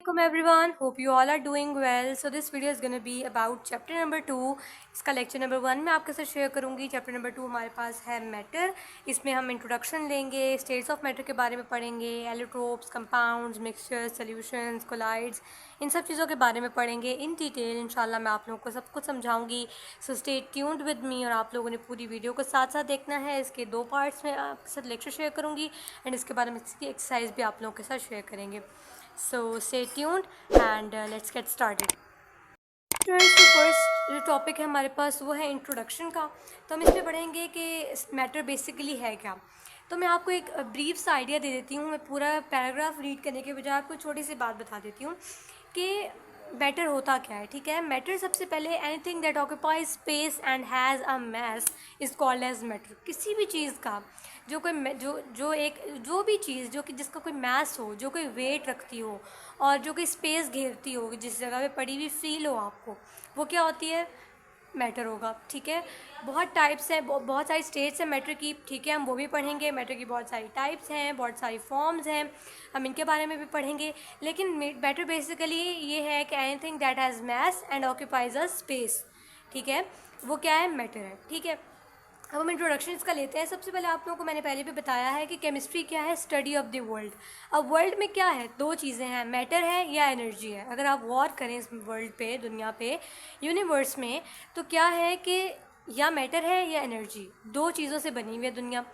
Welcome everyone, hope you all are doing well. So this video is going to be about chapter number 2. इसका lecture number 1 में आपके साथ share करूँगी. Chapter number 2 हमारे पास है matter. इसमें हम इंट्रोडक्शन लेंगे, स्टेट्स ऑफ मैटर के बारे में पढ़ेंगे, allotropes, compounds, mixtures, solutions, collides, इन सब चीज़ों के बारे में पढ़ेंगे इन डिटेल. इंशाल्लाह मैं आप लोगों को सब कुछ समझाऊंगी. So stay tuned with me और आप लोगों ने पूरी वीडियो को साथ साथ देखना है. इसके 2 पार्ट्स में आपके साथ लेक्चर शेयर करूँगी एंड इसके बारे में इसकी एक्सरसाइज भी आप लोगों के साथ शेयर करेंगे. So stay tuned and let's get started. Students तो फर्स्ट जो टॉपिक है हमारे पास वो है इंट्रोडक्शन का. तो हम इसमें पढ़ेंगे कि मैटर बेसिकली है क्या. तो मैं आपको एक ब्रीफ सा आइडिया दे देती हूँ. मैं पूरा पैराग्राफ रीड करने के बजाय आपको छोटी सी बात बता देती हूँ कि मैटर होता क्या है. ठीक है, मैटर सबसे पहले anything that occupies space and has a mass is called as matter. किसी भी चीज़ का जो कोई जो भी चीज़ जो कि जिसका कोई मास हो, जो कोई वेट रखती हो और जो कोई स्पेस घेरती हो, जिस जगह पे पड़ी हुई फील हो आपको, वो क्या होती है, मैटर होगा. ठीक है, बहुत टाइप्स हैं, बहुत सारी स्टेट्स हैं मैटर की. ठीक है, हम वो भी पढ़ेंगे. मैटर की बहुत सारी टाइप्स हैं, बहुत सारी फॉर्म्स हैं, हम इनके बारे में भी पढ़ेंगे. लेकिन मैटर बेसिकली ये है कि anything that has mass and occupies a space. ठीक है, वो क्या है, मैटर है. ठीक है, अब हम इंट्रोडक्शन इसका लेते हैं. सबसे पहले आप लोगों को मैंने पहले भी बताया है कि केमिस्ट्री क्या है, स्टडी ऑफ द वर्ल्ड. अब वर्ल्ड में क्या है, 2 चीज़ें हैं, मैटर है या एनर्जी है. अगर आप गौर करें इस वर्ल्ड पे, दुनिया पे, यूनिवर्स में, तो क्या है कि या मैटर है या एनर्जी. 2 चीज़ों से बनी हुई है दुनिया.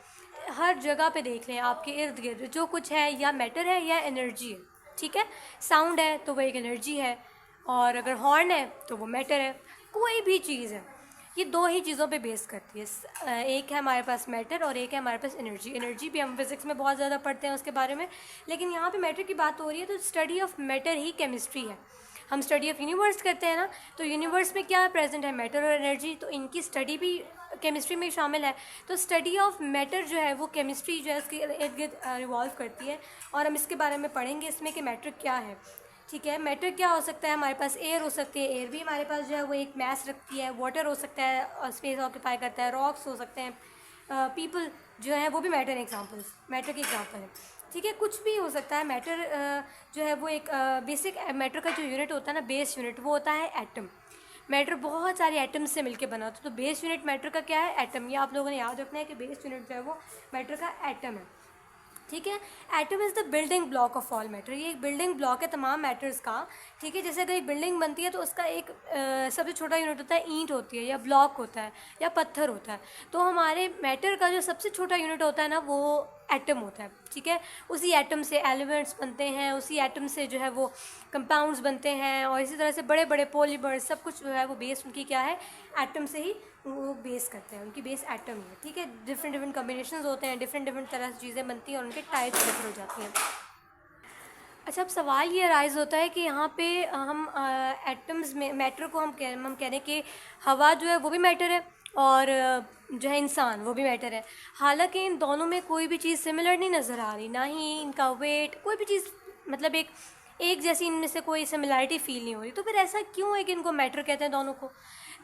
हर जगह पे देख लें, आपके इर्द गिर्द जो कुछ है या मैटर है या एनर्जी है. ठीक है, साउंड है तो वो एक एनर्जी है, और अगर हॉर्न है तो वो मैटर है. कोई भी चीज़ है, ये 2 ही चीज़ों पे बेस करती है. एक है हमारे पास मैटर और एक है हमारे पास एनर्जी. एनर्जी भी हम फिज़िक्स में बहुत ज़्यादा पढ़ते हैं उसके बारे में, लेकिन यहाँ पे मैटर की बात हो रही है तो study of matter he chemistry है. हम स्टडी ऑफ यूनिवर्स करते हैं ना, तो यूनिवर्स में क्या प्रेजेंट है, मैटर और एनर्जी, तो इनकी स्टडी भी केमिस्ट्री में शामिल है. तो स्टडी ऑफ मैटर जो है वो केमिस्ट्री जो है उसके इर्द गिर्द रिवॉल्व करती है, और हम इसके बारे में पढ़ेंगे इसमें कि मैटर क्या है. ठीक है, मैटर क्या हो सकता है, हमारे पास एयर हो सकती है, एयर भी हमारे पास जो है वो एक मैस रखती है. वाटर हो सकता है, स्पेस ऑक्यूपाई करता है. रॉक्स हो सकते हैं, पीपल जो है वो भी मैटर एग्जांपल्स, मैटर के एग्जांपल है. ठीक है, कुछ भी हो सकता है. मैटर जो है वो एक बेसिक मैटर का जो यूनिट होता है ना, बेस यूनिट, वो होता है एटम. मैटर बहुत सारे एटम्स से मिलकर बना होता है. तो बेस यूनिट मैटर का क्या है, एटम. ये आप लोगों ने याद रखना है कि बेस यूनिट जो है वो मैटर का एटम है. ठीक है, atom is the building block of all matter. ये एक बिल्डिंग ब्लॉक है तमाम मैटर्स का. ठीक है, जैसे अगर एक बिल्डिंग बनती है तो उसका एक सबसे छोटा यूनिट होता है, ईंट होती है या ब्लॉक होता है या पत्थर होता है. तो हमारे मैटर का जो सबसे छोटा यूनिट होता है ना, वो एटम होता है. ठीक है, उसी एटम से एलिमेंट्स बनते हैं, उसी एटम से जो है वो कंपाउंड्स बनते हैं, और इसी तरह से बड़े बड़े पॉलीमर्स, सब कुछ जो है वो बेस उनकी क्या है, एटम से ही वो बेस करते हैं. उनकी बेस एटम है. ठीक है, डिफरेंट डिफरेंट कम्बिनेशंस होते हैं, डिफरेंट तरह से चीज़ें बनती हैं और उनके टाइप्स डिफर हो जाती हैं. अच्छा, अब सवाल ये राइज होता है कि यहाँ पे हम एटम्स में मैटर को हम कह रहे हैं कि हवा जो है वो भी मैटर है, और जो है इंसान वो भी मैटर है. हालांकि इन दोनों में कोई भी चीज़ सिमिलर नहीं नज़र आ रही, ना ही इनका वेट, कोई भी चीज़ मतलब एक जैसी इनमें से कोई सिमिलरिटी फील नहीं हो रही. तो फिर ऐसा क्यों है कि इनको मैटर कहते हैं दोनों को.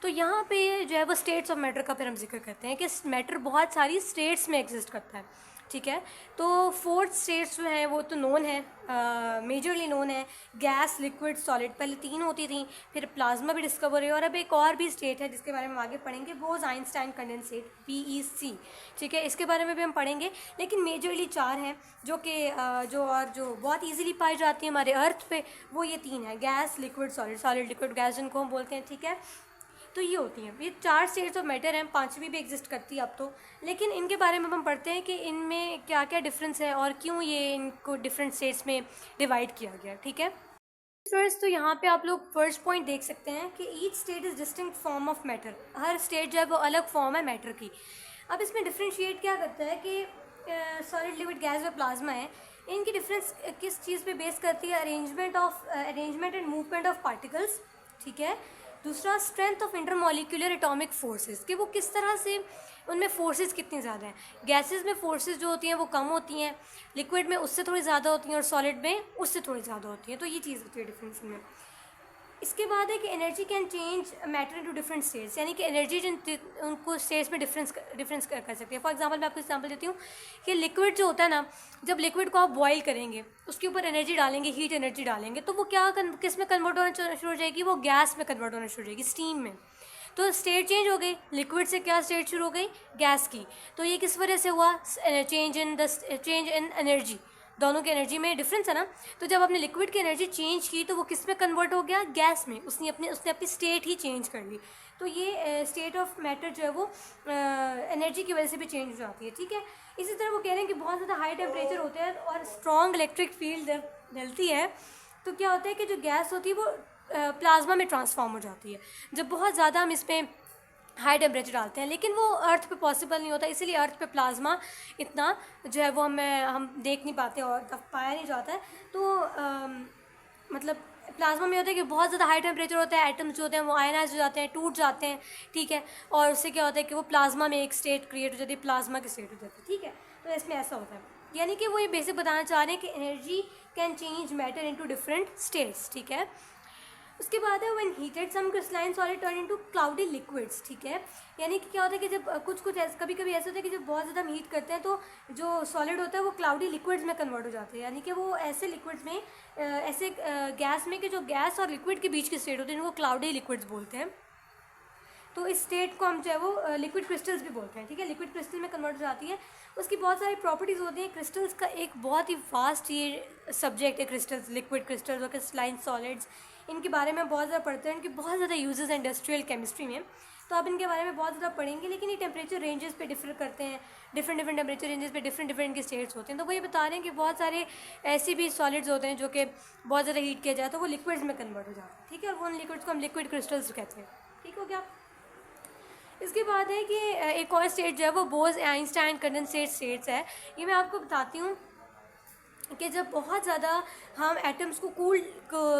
तो यहाँ पे जो है वो स्टेट्स ऑफ मैटर का फिर हम जिक्र करते हैं कि मैटर बहुत सारी स्टेट्स में एग्जिस्ट करता है. ठीक है, तो 4 स्टेट्स जो हैं वो तो नोन है, मेजरली नोन है, गैस, लिक्विड, सॉलिड. पहले 3 होती थी, फिर प्लाज्मा भी डिस्कवर हुई, और अब एक और भी स्टेट है जिसके बारे में हम आगे पढ़ेंगे, वो आइंस्टाइन कंडेंसेट, PEC. ठीक है, इसके बारे में भी हम पढ़ेंगे. लेकिन मेजरली 4 हैं जो कि जो बहुत ईजिली पाई जाती है हमारे अर्थ पे, वो ये 3 है, gas, liquid, solid. Solid, liquid, gas जिनको हम बोलते हैं. ठीक है, तो ये होती हैं, ये 4 स्टेट्स ऑफ मैटर हैं. 5वीं भी एग्जिस्ट करती है अब तो, लेकिन इनके बारे में हम पढ़ते हैं कि इनमें क्या क्या डिफरेंस है और क्यों ये इनको डिफरेंट स्टेट्स में डिवाइड किया गया. ठीक है स्टूडेंट्स, तो यहाँ पे आप लोग फर्स्ट पॉइंट देख सकते हैं कि each state is distinct form of matter. Her state जो है वो अलग फॉर्म है मैटर की. अब इसमें डिफ्रेंशिएट क्या करता है कि सॉलिड, लिक्विड, गैस और प्लाज्मा है, इनकी डिफरेंस किस चीज़ पे बेस करती है, arrangement and movement of particles. ठीक है, दूसरा strength of intermolecular atomic forces, कि वो किस तरह से उनमें फोर्सेस कितनी ज़्यादा हैं. गैसेस में फोर्सेस जो होती हैं वो कम होती हैं, लिक्विड में उससे थोड़ी ज़्यादा होती हैं, और सॉलिड में उससे थोड़ी ज़्यादा होती हैं. तो ये चीज़ होती है डिफरेंस में. इसके बाद है कि energy can change matter into different states, यानी कि एनर्जी उनको स्टेट्स में डिफरेंस कर सकती है। फॉर एग्जांपल मैं आपको एग्जांपल देती हूँ कि लिक्विड जो होता है ना, जब लिक्विड को आप बॉईल करेंगे, उसके ऊपर एनर्जी डालेंगे, हीट एनर्जी डालेंगे, तो वो क्या किस में कन्वर्ट होना शुरू हो जाएगी, वो गैस में कन्वर्ट होना शुरू हो जाएगी, स्टीम में। तो स्टेट चेंज हो गई, लिक्विड से क्या स्टेट शुरू हो गई, गैस की। तो ये किस वजह से हुआ, चेंज इन एनर्जी, दोनों की एनर्जी में डिफरेंस है ना। तो जब आपने लिक्विड की एनर्जी चेंज की तो वो किस में कन्वर्ट हो गया, गैस में। उसने अपनी स्टेट ही चेंज कर ली। तो ये स्टेट ऑफ मैटर जो है वो एनर्जी की वजह से भी चेंज हो जाती है, ठीक है। इसी तरह वो कह रहे हैं कि बहुत ज़्यादा हाई टेम्परेचर होते हैं और स्ट्रॉन्ग इलेक्ट्रिक फील्ड डलती है, तो क्या होता है कि जो गैस होती है वो प्लाज्मा में ट्रांसफॉर्म हो जाती है। जब बहुत ज़्यादा हम इस पर हाई टेम्परेचर डालते हैं, लेकिन वो अर्थ पे पॉसिबल नहीं होता, इसीलिए अर्थ पे प्लाज्मा इतना जो है वो हम देख नहीं पाते और पाया नहीं जाता है। तो मतलब प्लाज्मा में होता है कि बहुत ज़्यादा हाई टेम्परेचर होता है, एटम्स जो होते हैं वो आयनाइज हो जाते हैं, टूट जाते हैं, ठीक है। और उससे क्या होता है कि वो प्लाज्मा में एक स्टेट क्रिएट हो जाती है, प्लाज्मा की स्टेट हो जाती है, ठीक है। तो इसमें ऐसा होता है, यानी कि वो ये बेसिक बताना चाह रहे हैं कि energy can change matter into different states, ठीक है। उसके बाद है when heated some crystalline solid turn into cloudy liquids, ठीक है। यानी कि क्या होता है कि जब कुछ कभी कभी ऐसा होता है कि जब बहुत ज़्यादा हम हीट करते हैं तो जो सॉलिड होता है वो क्लाउडी लिक्विड्स में कन्वर्ट हो जाते हैं, यानी कि वो ऐसे लिक्विड्स में ऐसे गैस में कि जो गैस और लिक्विड के बीच की स्टेट होती है उनको क्लाउडी लिक्विड्स बोलते हैं। तो इस स्टेट को हम जो है वो लिक्विड क्रिस्टल्स भी बोलते हैं, ठीक है। लिक्विड क्रिस्टल में कन्वर्ट हो जाती है, उसकी बहुत सारी प्रॉपर्टीज़ होती हैं। क्रिस्टल्स का एक बहुत ही वास्ट ये सब्जेक्ट है, क्रिस्टल्स, लिक्विड क्रिस्टल्स और क्रिस्टलाइन सॉलिड्स, इनके बारे में बहुत ज़्यादा पढ़ते हैं, इनके बहुत ज़्यादा यूजेस हैं इंडस्ट्रियल केमिस्ट्री में, तो आप इनके बारे में बहुत ज़्यादा पढ़ेंगे। लेकिन ये टेम्परेचर रेंजेस पे डिफर करते हैं, डिफरेंट टेम्परेचर रेंजेस पे डिफरेंट इनके स्टेट्स होते हैं। तो वो ये बता रहे हैं कि बहुत सारे ऐसे भी सॉलिड्स होते हैं जो कि बहुत ज़्यादा हीट किया जाए तो वो लिक्विड्स में कन्वर्ट हो जाते हैं, ठीक है। और वो उन लिक्विड्स को हम लिक्विड क्रिस्टल्स कहते हैं, ठीक हो गया। इसके बाद है कि एक और स्टेट जो है वो बोस आइंस्टाइन कंडेंसेट स्टेट्स है। ये मैं आपको बताती हूँ कि जब बहुत ज़्यादा हम एटम्स को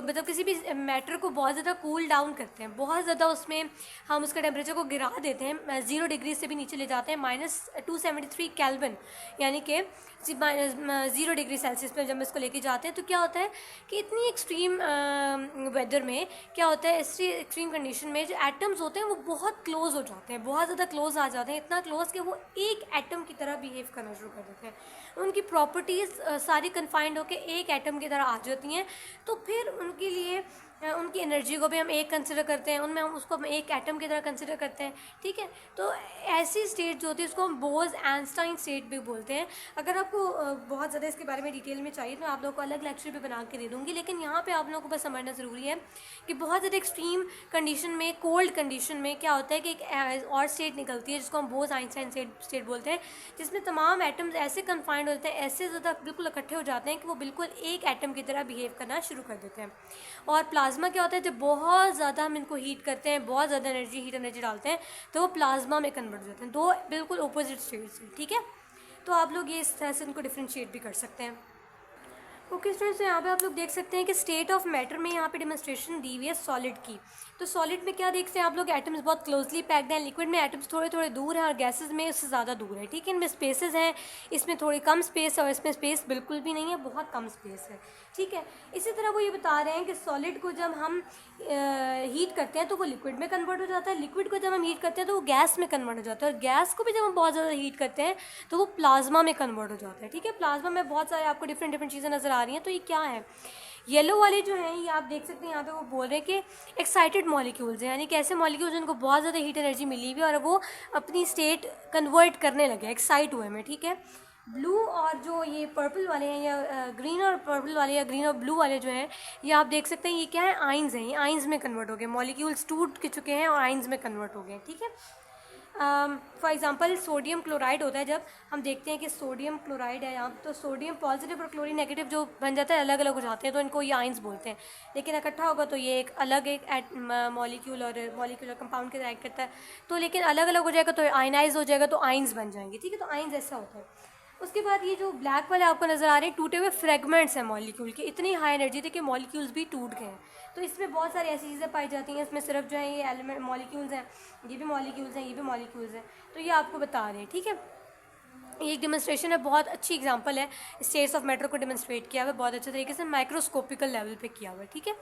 मतलब किसी भी मैटर को बहुत ज़्यादा कूल डाउन करते हैं, बहुत ज़्यादा उसमें हम उसका टेम्परेचर को गिरा देते हैं, 0 डिग्री से भी नीचे ले जाते हैं, -273 केल्विन, यानी कि 0 डिग्री सेल्सियस पर जब इसको लेके जाते हैं तो क्या होता है कि इतनी एक्सट्रीम वेदर में क्या होता है, इस एक्सट्रीम कंडीशन में जो एटम्स होते हैं वो बहुत क्लोज हो जाते हैं, बहुत ज़्यादा क्लोज आ जाते हैं, इतना क्लोज कि वो एक एटम की तरह बिहेव करना शुरू कर देते हैं। उनकी प्रॉपर्टीज़ सारी कन्फाइंड होकर एक एटम की तरह आ जाती हैं। तो फिर उनके लिए उनकी एनर्जी को भी हम एक कंसिडर करते हैं, उनमें हम उसको एक एटम की तरह कंसिडर करते हैं, ठीक है। तो ऐसी स्टेट जो होती है उसको हम बोस आइंस्टाइन स्टेट भी बोलते हैं। अगर आपको बहुत ज़्यादा इसके बारे में डिटेल में चाहिए तो आप लोगों को अलग लेक्चर भी बना के दे दूँगी, लेकिन यहाँ पे आप लोगों को बस समझना ज़रूरी है कि बहुत ज़्यादा एक्सट्रीम कंडीशन में, कोल्ड कंडीशन में क्या होता है कि एक और स्टेट निकलती है जिसको हम बोस आइंस्टाइन स्टेट बोलते हैं, जिसमें तमाम एटम्स ऐसे कन्फाइंड होते हैं, ऐसे ज़्यादा बिल्कुल इकट्ठे हो जाते हैं कि वो बिल्कुल एक एटम की तरह बिहेव करना शुरू कर देते हैं। और प्लाज्मा क्या होता है, जब बहुत ज़्यादा हम इनको हीट करते हैं, बहुत ज़्यादा हीट एनर्जी डालते हैं तो वो प्लाज्मा में कन्वर्ट हो जाते हैं। दो बिल्कुल अपोजिट स्टेट्स हैं, ठीक है। तो आप लोग ये इस तरह से इनको डिफ्रेंशिएट भी कर सकते हैं। ओके स्टूडेंट्स, यहाँ पे आप लोग देख सकते हैं कि स्टेट ऑफ मैटर में यहाँ पे डेमोन्स्ट्रेशन दी हुई है सॉलिड की। तो सॉलिड में क्या देखते हैं आप लोग, एटम्स बहुत क्लोजली पैक्ड हैं, लिक्विड में एटम्स थोड़े थोड़े दूर हैं और गैसेस में उससे ज़्यादा दूर है, ठीक है। इनमें स्पेसेस हैं, इसमें थोड़ी कम स्पेस है और इसमें स्पेस बिल्कुल भी नहीं है, बहुत कम स्पेस है, ठीक है। इसी तरह वो ये बता रहे हैं कि सॉलिड को जब हम हीट करते हैं तो वो लिक्विड में कन्वर्ट हो जाता है, लिक्विड को जब हम हीट करते हैं तो वो गैस में कन्वर्ट हो जाता है, और गैस को भी जब हम बहुत ज़्यादा हीट करते हैं तो वो प्लाज्मा में कन्वर्ट हो जाता है, ठीक है। प्लाज्मा में बहुत सारे आपको डिफरेंट चीज़ें नज़र आ रही हैं। तो ये क्या है, येलो वाले जो हैं ये आप देख सकते हैं, यहाँ पे वो बोल रहे हैं कि एक्साइटेड मॉलिक्यूल्स हैं, यानी कि ऐसे मॉलिक्यूल्स जिनको बहुत ज़्यादा हीट एनर्जी मिली हुई है और वो अपनी स्टेट कन्वर्ट करने लगे, एक्साइट हुए में, ठीक है। ब्लू और जो ये पर्पल वाले हैं, या ग्रीन और पर्पल वाले, या ग्रीन और ब्लू वाले जो हैं, ये आप देख सकते हैं ये क्या है, आइंस हैं, ये आइंस में कन्वर्ट हो गए, मॉलिक्यूल्स टूट के चुके हैं और आइंस में कन्वर्ट हो गए, ठीक है। फॉर एग्जांपल सोडियम क्लोराइड होता है, जब हम देखते हैं कि सोडियम क्लोराइड है यहाँ, तो सोडियम पॉजिटिव और क्लोरीन नेगेटिव जो बन जाता है अलग अलग हो जाते हैं, तो इनको ये आइंस बोलते हैं। लेकिन इकट्ठा होगा तो ये एक अलग एक मॉलिक्यूल और कंपाउंड के साथ करता है, तो लेकिन अलग अलग हो जाएगा तो आयनाइज हो जाएगा तो आइंस बन जाएंगे, ठीक है। तो आइंस ऐसा होता है। उसके बाद ये जो ब्लैक वाले आपको नज़र आ रहे हैं, टूटे हुए फ्रेगमेंट्स हैं मॉलिक्यूल के, इतनी हाई एनर्जी थी कि मॉलिक्यूल्स भी टूट गए हैं। तो इसमें बहुत सारी ऐसी चीज़ें पाई जाती हैं, इसमें सिर्फ जो है ये एलिमेंट मॉलिक्यूल्स हैं, ये भी मॉलिक्यूल्स हैं, ये भी मॉलिक्यूल्स हैं, तो ये आपको बता रहे हैं, ठीक है। ये एक डेमोन्स्ट्रेशन है, बहुत अच्छी एग्जांपल है, स्टेट्स ऑफ मैटर को डेमोन्स्ट्रेट किया हुआ है बहुत अच्छे तरीके से, माइक्रोस्कोपिकल लेवल पे किया हुआ है, ठीक है।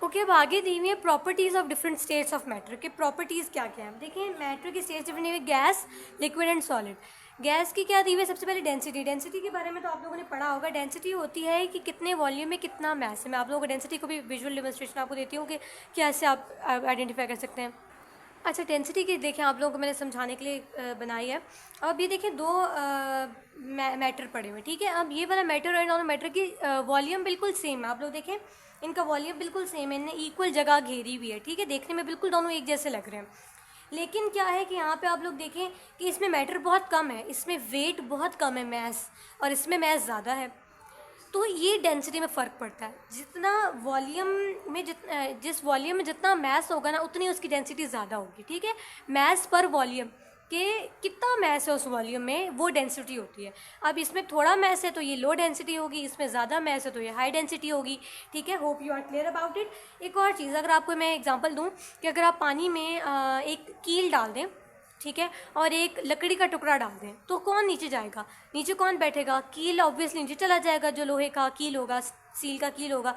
ओके, अब आगे दी हुई है properties of different states of matter के प्रॉपर्टीज़ क्या क्या है। देखिए मैटर की स्टेट्स डिफरेंट हुई, gas, liquid and solid. Gas की क्या दी हुई है, सबसे पहले डेंसिटी। डेंसिटी के बारे में तो आप लोगों ने पढ़ा होगा। डेंसिटी होती है कि कितने वॉल्यूम में कितना मैस है। मैं आप लोगों को डेंसिटी को भी विजुअल डेमोन्स्ट्रेशन आपको देती हूँ कि कैसे आप आइडेंटिफाई कर सकते हैं। अच्छा, डेंसिटी की देखें आप लोगों को मैंने समझाने के लिए बनाई है। अब ये देखें दो मैटर पड़े हुए, ठीक है। अब ये वाला मैटर और नॉन मैटर की वॉल्यूम बिल्कुल सेम है। आप लोग देखें इनका वॉल्यूम बिल्कुल सेम है, इनने इक्वल जगह घेरी हुई है, ठीक है। देखने में बिल्कुल दोनों एक जैसे लग रहे हैं। लेकिन क्या है कि यहाँ पे आप लोग देखें कि इसमें मैटर बहुत कम है, इसमें वेट बहुत कम है मैस, और इसमें मैस ज़्यादा है। तो ये डेंसिटी में फ़र्क पड़ता है। जितना वॉल्यूम में जिस वॉल्यूम में जितना मैस होगा ना, उतनी उसकी डेंसिटी ज़्यादा होगी, ठीक है। मैस पर वॉल्यूम के कितना मैस है उस वॉल्यूम में, वो डेंसिटी होती है। अब इसमें थोड़ा मैस है तो ये लो डेंसिटी होगी, इसमें ज़्यादा मैस है तो ये हाई डेंसिटी होगी, ठीक है। Hope you are clear about it. एक और चीज़, अगर आपको मैं एग्जांपल दूं कि अगर आप पानी में एक कील डाल दें, ठीक है, और एक लकड़ी का टुकड़ा डाल दें, तो कौन नीचे जाएगा, नीचे कौन बैठेगा, कील ऑब्वियसली नीचे चला जाएगा। जो लोहे का कील होगा, स्टील का कील होगा,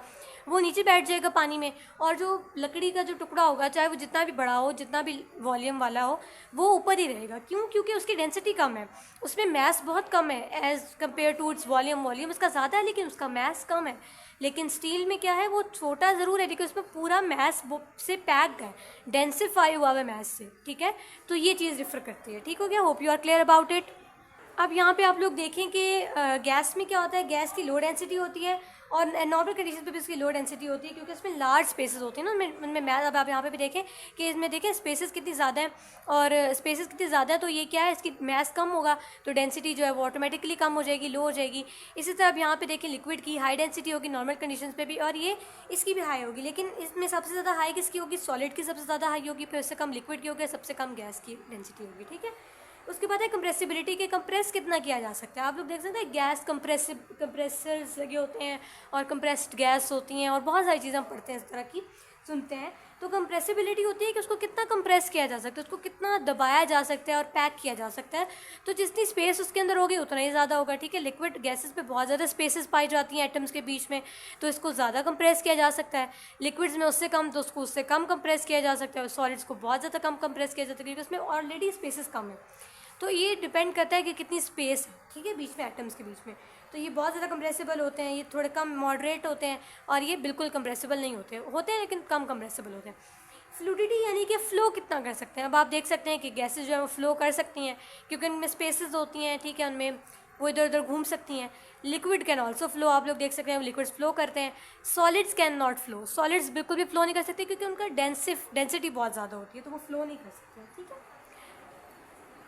वो नीचे बैठ जाएगा पानी में, और जो लकड़ी का जो टुकड़ा होगा, चाहे वो जितना भी बड़ा हो, जितना भी वॉल्यूम वाला हो, वो ऊपर ही रहेगा। क्यों? क्योंकि उसकी डेंसिटी कम है, उसमें मैस बहुत कम है as compare to its volume. Volume उसका ज़्यादा है लेकिन उसका मैस कम है। लेकिन स्टील में क्या है, वो छोटा ज़रूर है लेकिन उसमें पूरा मैस से पैक्ड है, डेंसिफाई हुआ है मैस से, ठीक है। तो ये चीज़ डिफर करती है, ठीक हो गया। Hope you are clear about it. अब यहाँ पे आप लोग देखें कि गैस में क्या होता है, गैस की लो डेंसिटी होती है, और नॉर्मल कंडीशन पे भी इसकी लो डेंसिटी होती है, क्योंकि उसमें लार्ज स्पेसेस होती हैं ना उनमें मैथ। अब आप यहाँ पे भी देखें कि इसमें देखें स्पेसेस कितनी ज़्यादा है, और स्पेसेस कितनी ज़्यादा है तो ये क्या है, इसकी मैस कम होगा तो डेंसिटी जो है वो ऑटोमेटिकली कम हो जाएगी, लो हो जाएगी। इसी तरह अब यहाँ पे देखें लिक्विड की हाई डेंसिटी होगी नॉर्मल कंडीशन पे भी, और ये इसकी भी हाई होगी। लेकिन इसमें सबसे ज़्यादा हाई किसकी होगी, सॉलिड की सबसे ज़्यादा हाई होगी, फिर उससे कम लिक्विड की होगी, सबसे कम गैस की डेंसिटी होगी, ठीक है। उसके बाद है कंप्रेसिबिलिटी के, कंप्रेस कितना किया जा सकता है। आप लोग देख सकते हैं गैस कंप्रेसर्स लगे होते हैं, और कंप्रेस्ड गैस होती हैं, और बहुत सारी चीज़ें हम पढ़ते हैं इस तरह की, सुनते हैं। तो कंप्रेसिबिलिटी होती है कि उसको कितना कंप्रेस किया जा सकता है, उसको कितना दबाया जा सकता है और पैक किया जा सकता है। तो जितनी स्पेस उसके अंदर होगी उतना ही ज़्यादा होगा, ठीक है। लिक्विड गैसेस पे बहुत ज़्यादा स्पेसेस पाई जाती हैं एटम्स के बीच में, तो इसको ज़्यादा कंप्रेस किया जा सकता है। लिक्विड्स में उससे कम, तो उसको उससे कम कंप्रेस किया जा सकता है। सॉलिड्स को बहुत ज़्यादा कम कंप्रेस किया जाता है क्योंकि उसमें ऑलरेडी स्पेसेस कम है। तो ये डिपेंड करता है कि कितनी स्पेस है, ठीक है, बीच में एटम्स के बीच में। तो ये बहुत ज़्यादा कंप्रेसिबल होते हैं, ये थोड़े कम मॉडरेट होते हैं, और ये बिल्कुल कंप्रेसिबल नहीं होते हैं लेकिन कम कंप्रेसिबल होते हैं। फ्लूडिटी यानी कि फ़्लो कितना कर सकते हैं। अब आप देख सकते हैं कि गैसेस जो है वो फ़्लो कर सकती हैं क्योंकि उनमें स्पेसेस होती हैं, ठीक है, उनमें वो इधर उधर घूम सकती हैं। लिक्विड कैन ऑल्सो फ्लो, आप लोग देख सकते हैं लिक्विड्स फ्लो करते हैं। Solids can not flow, solids बिल्कुल भी फ्लो नहीं कर सकते क्योंकि उनका डेंसिटी बहुत ज़्यादा होती है, तो वो फ्लो नहीं कर सकते, ठीक है।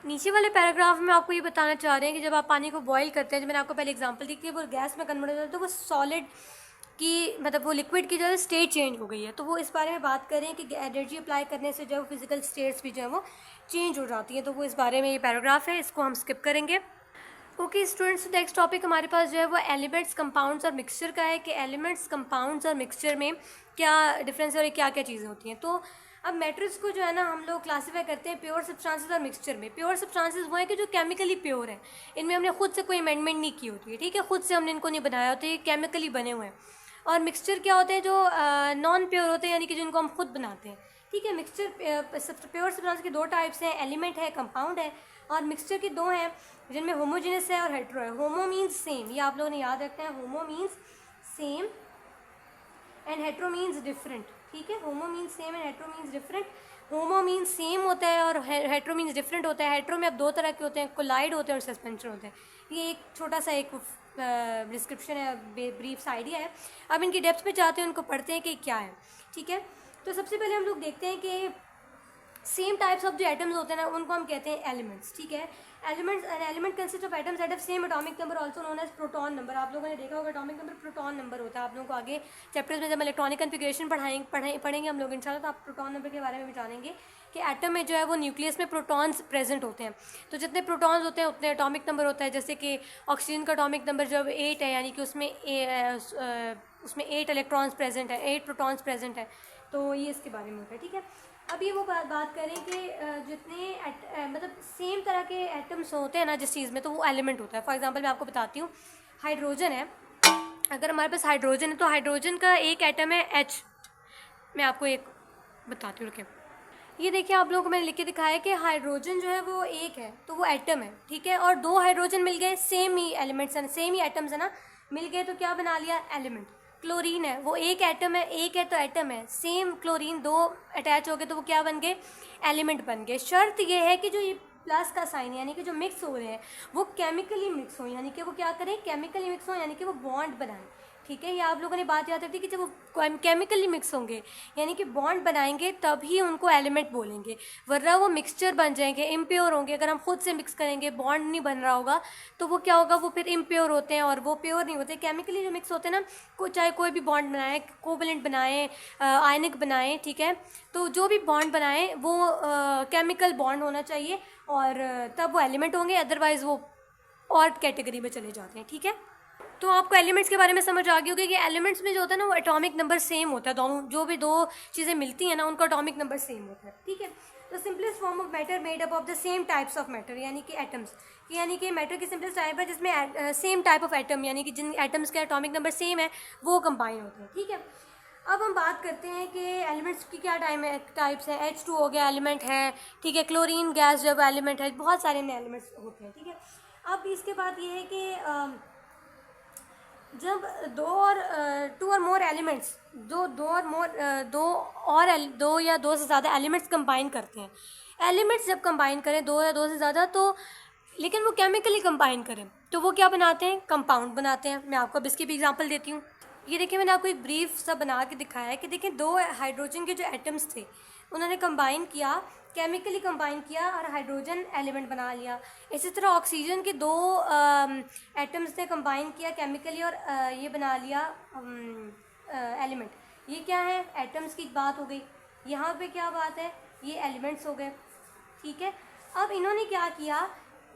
नीचे वाले पैराग्राफ में आपको ये बताना चाह रहे हैं कि जब आप पानी को बॉईल करते हैं, जो मैंने आपको पहले एग्जांपल दी थी, वो गैस में कन्वर्ट हो जाता है तो वो सॉलिड की, मतलब वो लिक्विड की जो है स्टेट चेंज हो गई है। तो वो इस बारे में बात करें कि एनर्जी अप्लाई करने से जो है फिजिकल स्टेट्स भी जो है वो चेंज हो जाती हैं। तो वो इस बारे में ये पैराग्राफ है, इसको हम स्किप करेंगे। ओके स्टूडेंट्स, नेक्स्ट टॉपिक हमारे पास जो है वो एलिमेंट्स, कंपाउंड्स और मिक्सचर का है कि एलिमेंट्स, कंपाउंड्स और मिक्सचर में क्या डिफरेंस है और क्या क्या चीज़ें होती हैं। तो अब मैटर्स को जो है ना हम लोग क्लासीफाई करते हैं प्योर सब्सटेंसेस और मिक्सचर में। प्योर सब्सटेंसेस वो है कि जो केमिकली प्योर है, इनमें हमने खुद से कोई अमेंडमेंट नहीं की होती है, ठीक है, खुद से हमने इनको नहीं बनाया होता, ये केमिकली बने हुए हैं। और मिक्सचर क्या होते हैं, जो नॉन प्योर होते हैं, यानी कि जिनको हम खुद बनाते हैं, ठीक है। मिक्सचर प्योर सब्सटेंस के दो टाइप्स हैं, एलिमेंट है, कंपाउंड है, और मिक्सचर के दो हैं जिनमें होमोजेनस है और हेट्रो है। होमो मीन्स सेम, ये आप लोगों ने याद रखना है, होमो means same and hetero means different, ठीक है। होमो means same and hetero means different. Homo means same होता है और हेट्रो मीन्स डिफरेंट होता है। हेट्रो में अब दो तरह के होते हैं, कोलाइड होते हैं और सस्पेंशन होते हैं। ये एक छोटा सा एक डिस्क्रिप्शन है, ब्रीफ सा आइडिया है। अब इनकी डेप्थ में जाते हैं, उनको पढ़ते हैं कि क्या है, ठीक है। तो सबसे पहले हम लोग देखते हैं कि सेम टाइप्स ऑफ जो एटम्स होते हैं ना, उनको हम कहते हैं एलिमेंट्स, ठीक है। Elements, an element consist of atoms that have same atomic number also known as proton number. आप लोगों ने देखा होगा एटॉमिक नंबर प्रोटॉन नंबर होता है। आप लोगों को आगे चैप्टर्स में जब इलेक्ट्रॉनिक कन्फिगरेशन पढ़ेंगे हम लोग इंशाल्लाह, तो आप प्रोटॉन नंबर के बारे में भी जानेंगे कि एटम में जो है वो न्यूक्लियस में प्रोटॉन्स प्रेजेंट होते हैं। तो जितने प्रोटॉन्स होते हैं उतने एटॉमिक नंबर होता है। जैसे कि ऑक्सीजन का एटॉमिक नंबर जब 8 है, यानी कि उसमें 8 इलेक्ट्रॉन्स प्रेजेंट है, 8 प्रोटॉन्स प्रेजेंट है। तो ये इसके बारे में होता है, ठीक है। अब ये वो बात करें कि जितने मतलब सेम तरह के एटम्स होते हैं ना जिस चीज़ में, तो वो एलिमेंट होता है। फॉर एग्जांपल मैं आपको बताती हूँ, हाइड्रोजन है, अगर हमारे पास हाइड्रोजन है तो हाइड्रोजन का एक एटम है H, मैं आपको एक बताती हूँ, रुके। ये देखिए आप लोगों को मैंने लिख के दिखाया है कि हाइड्रोजन जो है वो एक है, तो वो एटम है, ठीक है, और दो हाइड्रोजन मिल गए, सेम ही एलिमेंट्स हैं, सेम ही एटम्स है ना, मिल गए तो क्या बना लिया, एलिमेंट। क्लोरीन है, वो एक एटम है, एक है तो एटम है, सेम क्लोरीन दो अटैच हो गए तो वो क्या बन गए, एलिमेंट बन गए। शर्त ये है कि जो ये प्लस का साइन यानी कि जो मिक्स हो रहे हैं वो केमिकली मिक्स हो, यानी कि वो क्या करें, केमिकली मिक्स हो, यानी कि वो बॉन्ड बनाएं, ठीक है। ये आप लोगों ने बात याद रखी कि जब वो केमिकली मिक्स होंगे यानी कि बॉन्ड बनाएंगे तभी उनको एलिमेंट बोलेंगे, वरना वो मिक्सचर बन जाएंगे, इम्प्योर होंगे। अगर हम खुद से मिक्स करेंगे, बॉन्ड नहीं बन रहा होगा तो वो क्या होगा, वो फिर इम्प्योर होते हैं और वो प्योर नहीं होते। केमिकली जो मिक्स होते हैं ना, चाहे कोई भी बॉन्ड बनाए, कोवलेंट बनाए, आयनिक बनाए, ठीक है, तो जो भी बॉन्ड बनाए वो केमिकल बॉन्ड होना चाहिए और तब वो एलिमेंट होंगे, अदरवाइज़ वो और कैटेगरी में चले जाते हैं, ठीक है। तो आपको एलिमेंट्स के बारे में समझ आ गई होगी कि एलिमेंट्स में जो होता है ना वो एटॉमिक नंबर सेम होता है, दोनों जो भी दो चीज़ें मिलती हैं ना उनका एटॉमिक नंबर सेम होता है, ठीक है। तो simplest form of matter made up of the same types of matter, यानी कि एटम्स, यानी कि मैटर की सिंपलेस्ट टाइप है जिसमें सेम टाइप ऑफ एटम यानी कि जिन एटम्स का एटॉमिक नंबर सेम है वो कंबाइन होते हैं, ठीक है। अब हम बात करते हैं कि एलिमेंट्स की क्या टाइप्स हैं। H2 हो गया, एलिमेंट है, ठीक है। क्लोरीन गैस जब एलिमेंट है, बहुत सारे एलिमेंट्स होते हैं, ठीक है। अब इसके बाद ये है कि जब टू और मोर एलिमेंट्स दो या दो से ज़्यादा एलिमेंट्स कंबाइन करते हैं, एलिमेंट्स जब कंबाइन करें दो या दो से ज़्यादा, तो लेकिन वो केमिकली कंबाइन करें तो वो क्या बनाते हैं, कंपाउंड बनाते हैं। मैं आपको अब इसकी भी एग्जांपल देती हूँ। ये देखिए मैंने आपको एक ब्रीफ सा बना के दिखाया है कि देखिए दो हाइड्रोजन के जो एटम्स थे उन्होंने कंबाइन किया, केमिकली कंबाइन किया और हाइड्रोजन एलिमेंट बना लिया। इसी तरह ऑक्सीजन के दो एटम्स ने कंबाइन किया केमिकली और ये बना लिया एलिमेंट। ये क्या है, एटम्स की बात हो गई। यहाँ पे क्या बात है, ये एलिमेंट्स हो गए, ठीक है। अब इन्होंने क्या किया,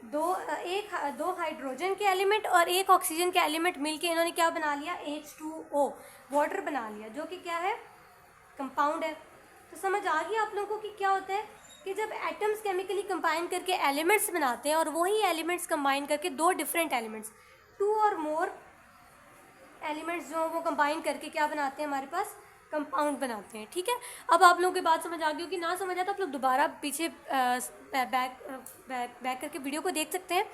दो हाइड्रोजन के एलिमेंट और एक ऑक्सीजन के एलिमेंट मिलके इन्होंने क्या बना लिया, H2O, वाटर बना लिया, जो कि क्या है, कंपाउंड है। तो समझ आ गया आप लोगों को कि क्या होता है कि जब एटम्स केमिकली कंबाइन करके एलिमेंट्स बनाते हैं और वही एलिमेंट्स कंबाइन करके दो डिफरेंट एलिमेंट्स, टू और मोर एलिमेंट्स जो वो कंबाइन करके क्या बनाते हैं, हमारे पास कंपाउंड बनाते हैं, ठीक है। अब आप लोगों की बात समझ आ गई होगी, ना समझ आया तो आप लोग दोबारा पीछे बैक करके वीडियो को देख सकते हैं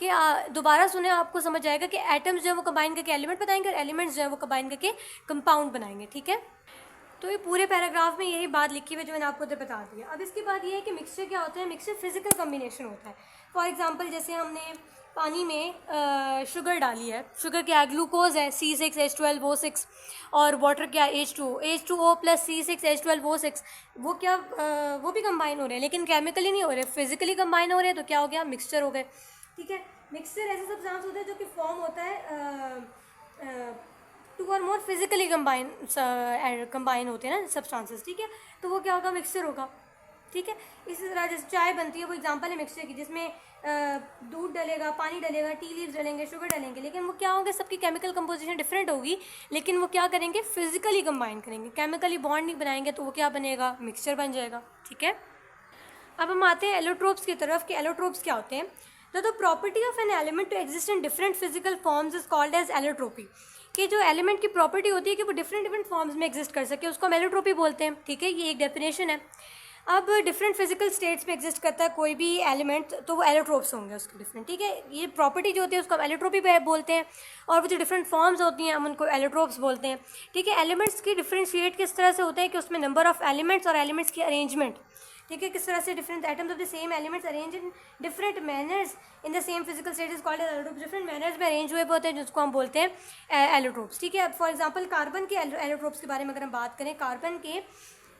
कि दोबारा सुने, आपको समझ आएगा कि एटम्स जो है वो कंबाइन करके एलिमेंट बनाएंगे और एलिमेंट्स जो है वो कंबाइन करके कंपाउंड बनाएंगे, ठीक है। तो ये पूरे पैराग्राफ में यही बात लिखी हुई है जो मैंने आपको उधर बता दी है। अब इसके बाद ये है कि मिक्सचर क्या होता है, मिक्सचर फिजिकल कम्बिनेशन होता है। फॉर एग्जांपल जैसे हमने पानी में शुगर डाली है, शुगर क्या है, ग्लूकोज है C6H12O6, और वाटर क्या है H2O प्लस C6H12O6, वो क्या वो भी कंबाइन हो रहे हैं लेकिन केमिकली नहीं हो रहे, फिजिकली कंबाइन हो रहे हैं, तो क्या हो गया, मिक्सचर हो गए, ठीक है। मिक्सचर ऐसे सब्सटेंस होते हैं जो कि फॉर्म होता है टू और मोर फिजिकली कंबाइन होते हैं ना सब्सटेंसेस, ठीक है, तो वो क्या होगा, मिक्सचर होगा, ठीक है। इसी तरह जैसे चाय बनती है, वो एग्जांपल है मिक्सचर की, जिसमें दूध डलेगा, पानी डलेगा, टी लीव्स डलेंगे, शुगर डलेंगे, लेकिन वो क्या होंगे, सबकी केमिकल कंपोजिशन डिफरेंट होगी, लेकिन वो क्या करेंगे, फिजिकली कंबाइन करेंगे, केमिकली बॉन्ड नहीं बनाएंगे, तो वो क्या बनेगा, मिक्सचर बन जाएगा, ठीक है। अब हम आते हैं एलोट्रोप्स की तरफ कि एलोट्रोप्स क्या होते हैं। The property of an element to exist in different physical forms is called as allotropy, कि जो एलिमेंट की प्रॉपर्टी होती है कि वो डिफरेंट फॉर्म्स में एग्जिस्ट कर सके, उसको हम एलोट्रोपी बोलते हैं, ठीक है। ये एक डेफिनेशन है। अब डिफरेंट फिजिकल स्टेट्स में एग्जिस्ट करता है कोई भी एलिमेंट, तो वो एलोट्रोप्स होंगे उसके डिफरेंट, ठीक है। ये प्रॉपर्टी जो होती है उसको हम एलोट्रोपी बोलते हैं, और वो जो डिफरेंट फॉर्म्स होती हैं हम उनको एलोट्रोप्स बोलते हैं, ठीक है। एलिमेंट्स की डिफरेंशिएट किस तरह से होता है कि उसमें नंबर ऑफ एलिमेंट्स और एलिमेंट्स की अरेंजमेंट, ठीक है, किस तरह से different atoms of the same elements arrange in different manners in the same physical state is called as allotropes. Different manners में अरेंज हुए होते हैं जिसको हम बोलते हैं एलोट्रोप्स, ठीक है। फॉर एग्जांपल कार्बन के एलोट्रोप्स के बारे में अगर हम बात करें, कार्बन के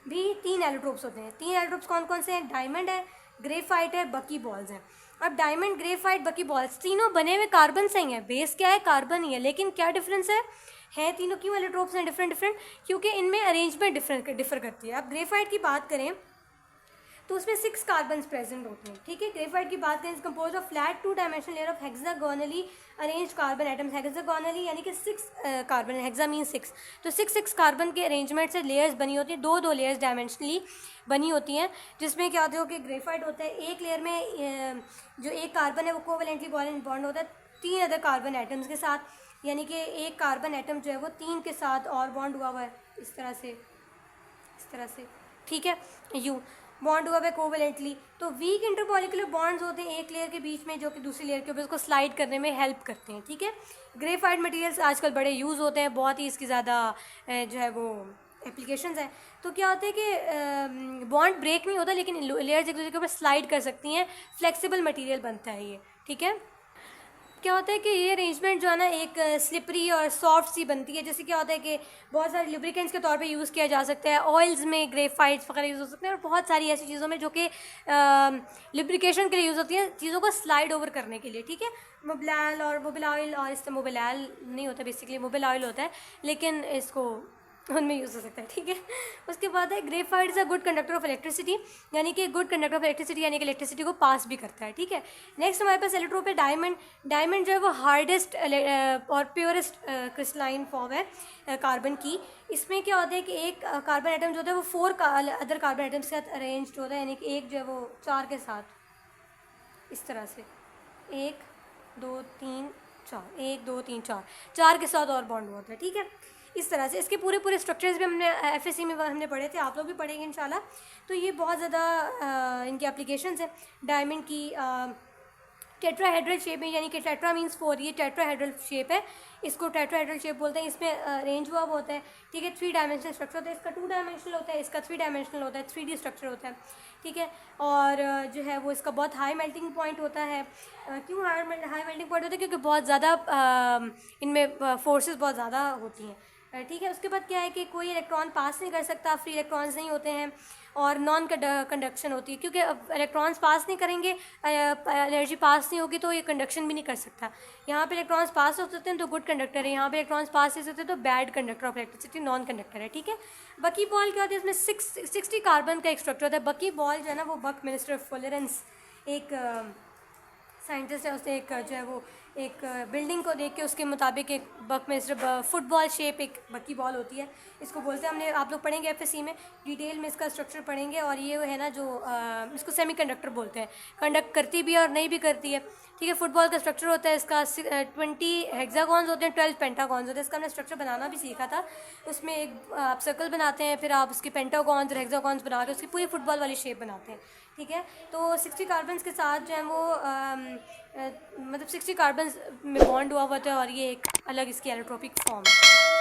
भी 3 एलोट्रोप्स होते हैं। 3 एलोट्रोप्स कौन कौन से हैं, डायमंड है, ग्रेफाइट है, बकी बॉल्स हैं। अब डायमंड, ग्रेफाइट, बकी बॉल्स तीनों बने हुए कार्बन से ही हैं, बेस क्या है, कार्बन ही है, लेकिन क्या डिफरेंस है तीनों क्यों एलोट्रोप्स हैं डिफरेंट, क्योंकि इनमें अरेंजमेंट डिफर करती है। अब ग्रेफाइट की बात करें तो उसमें 6 कार्बन प्रेजेंट होते हैं, ठीक है। ग्रेफाइट की बात करें, compose of flat 2 dimensional layer of हेक्सागोनली arrange carbon atoms, हेक्सागोनली यानी कि 6 कार्बन, हेक्सा मीन 6, तो 6 कार्बन के अरेंजमेंट से लेयर्स बनी होती हैं, दो लेयर्स डायमेंशनली बनी होती हैं, जिसमें क्या होता है कि ग्रेफाइट होता है, एक लेयर में जो एक कार्बन है वो कोवेलेंटली बॉन्ड होता है 3 अदर कार्बन एटम्स के साथ, यानी कि एक कार्बन एटम जो है वो 3 के साथ और बॉन्ड हुआ हुआ है, इस तरह से इस तरह से, ठीक है। यू बॉन्ड हुआ है कोवेलेंटली। तो वीक इंटरमॉलिक्यूलर बॉन्ड्स होते हैं एक लेयर के बीच में जो कि दूसरी लेयर के ऊपर उसको स्लाइड करने में हेल्प करते हैं, ठीक है। ग्रेफाइट मटेरियल्स आजकल बड़े यूज़ होते हैं, बहुत ही इसकी ज़्यादा जो है वो एप्लीकेशंस हैं। तो क्या होता है कि बॉन्ड ब्रेक नहीं होता लेकिन लेयर्स एक दूसरे के ऊपर स्लाइड कर सकती हैं, फ्लेक्सिबल मटेरियल बनता है ये, ठीक है। क्या होता है कि ये अरेंजमेंट जो है ना एक स्लिपरी और सॉफ्ट सी बनती है। जैसे क्या होता है कि बहुत सारे लुब्रिकेंट्स के तौर पे यूज़ किया जा सकता है, ऑयल्स में ग्रेफाइट्स वगैरह यूज़ हो सकते हैं, और बहुत सारी ऐसी चीज़ों में जो कि लुब्रिकेशन के लिए यूज़ होती हैं, चीज़ों को स्लाइड ओवर करने के लिए, ठीक है। मोबिल और मोबिल ऑयल, और इससे मोबिल ऑयल नहीं होता, बेसिकली मोबिल ऑयल होता है, लेकिन इसको उनमें यूज़ हो सकता है, ठीक है। उसके बाद है graphite is a good conductor of electricity, यानी कि गुड कंडक्टर ऑफ इलेक्ट्रिसिटी, यानी कि इलेक्ट्रिसिटी को पास भी करता है, ठीक है। नेक्स्ट हमारे पास इलेक्ट्रोप है डायमंड। डायमंड जो है वो हार्डेस्ट और प्योरेस्ट क्रिस्टलाइन फॉर्म है कार्बन की। इसमें क्या होता है कि एक कार्बन आइटम जो होता है वो 4 अदर कार्बन आइटम्स के साथ अरेंज्ड होता है, यानी कि एक जो है वो 4 के साथ, इस तरह से 1 2 3 4, 1 2 3 4, 4 के साथ और बॉन्ड होता है, ठीक है। इस तरह से इसके पूरे पूरे स्ट्रक्चर्स भी हमने एफएससी में हमने पढ़े थे, आप लोग भी पढ़ेंगे इंशाल्लाह। तो ये बहुत ज़्यादा इनकी एप्लीकेशंस हैं डायमंड की। टेट्राहेड्रल शेप में, यानी कि टेट्रा मीन्स 4, ये टेट्राहेड्रल शेप है, इसको टेट्राहेड्रल शेप बोलते हैं। इसमें अरेंज हुआ वो होता है, ठीक है। 3 डायमेंशनल स्ट्रक्चर होता है, इसका 2 डायमेंशनल होता है, इसका 3 डायमेंशनल होता है, 3D स्ट्रक्चर होता है, ठीक है। और जो है वो इसका बहुत हाई मेल्टिंग पॉइंट होता है। क्यों हाई मेल्टिंग पॉइंट होता है? क्योंकि बहुत ज़्यादा इनमें फोर्सेस बहुत ज़्यादा होती हैं, ठीक है। उसके बाद क्या है कि कोई इलेक्ट्रॉन पास नहीं कर सकता, फ्री इलेक्ट्रॉन्स नहीं होते हैं, और नॉन कंडक्शन होती है, क्योंकि इलेक्ट्रॉन्स पास नहीं करेंगे, एनर्जी पास नहीं होगी तो ये कंडक्शन भी नहीं कर सकता। यहाँ पे इलेक्ट्रॉन्स पास हो सकते हैं तो गुड कंडक्टर है, यहाँ पे इलेक्ट्रॉन्स पास नहीं सकते तो bad conductor of electricity, non conductor है, ठीक है। बकी बॉल क्या होती है? इसमें 60 कार्बन का एक स्ट्रक्चर होता है। बकी बॉल जो है ना वो बकमिंस्टर फुलरेंस एक साइंटिस्ट है, उसने एक जो है वो एक बिल्डिंग को देख के उसके मुताबिक एक बकमिंस्टर फुटबॉल शेप एक बकी बॉल होती है, इसको बोलते हैं। हमने आप लोग पढ़ेंगे एफएससी में, डिटेल में इसका स्ट्रक्चर पढ़ेंगे। और ये है ना जो इसको सेमीकंडक्टर बोलते हैं, कंडक्ट करती भी है और नहीं भी करती है, ठीक है। फुटबॉल का स्ट्रक्चर होता है, इसका 20 हेक्सागॉन्स होते हैं, 12 पेंटागॉन्स होते हैं। इसका हमने स्ट्रक्चर बनाना भी सीखा था। उसमें एक आप सर्कल बनाते हैं, फिर आप उसके पेंटागॉन्स और हेक्सागॉन्स बना के उसकी पूरी फुटबॉल वाली शेप बनाते हैं, ठीक है। तो 60 कार्बन्स के साथ जो है वो मतलब 60 कार्बन्स में बॉन्ड हुआ होता है, और ये एक अलग इसकी एलोट्रोपिक फॉर्म है।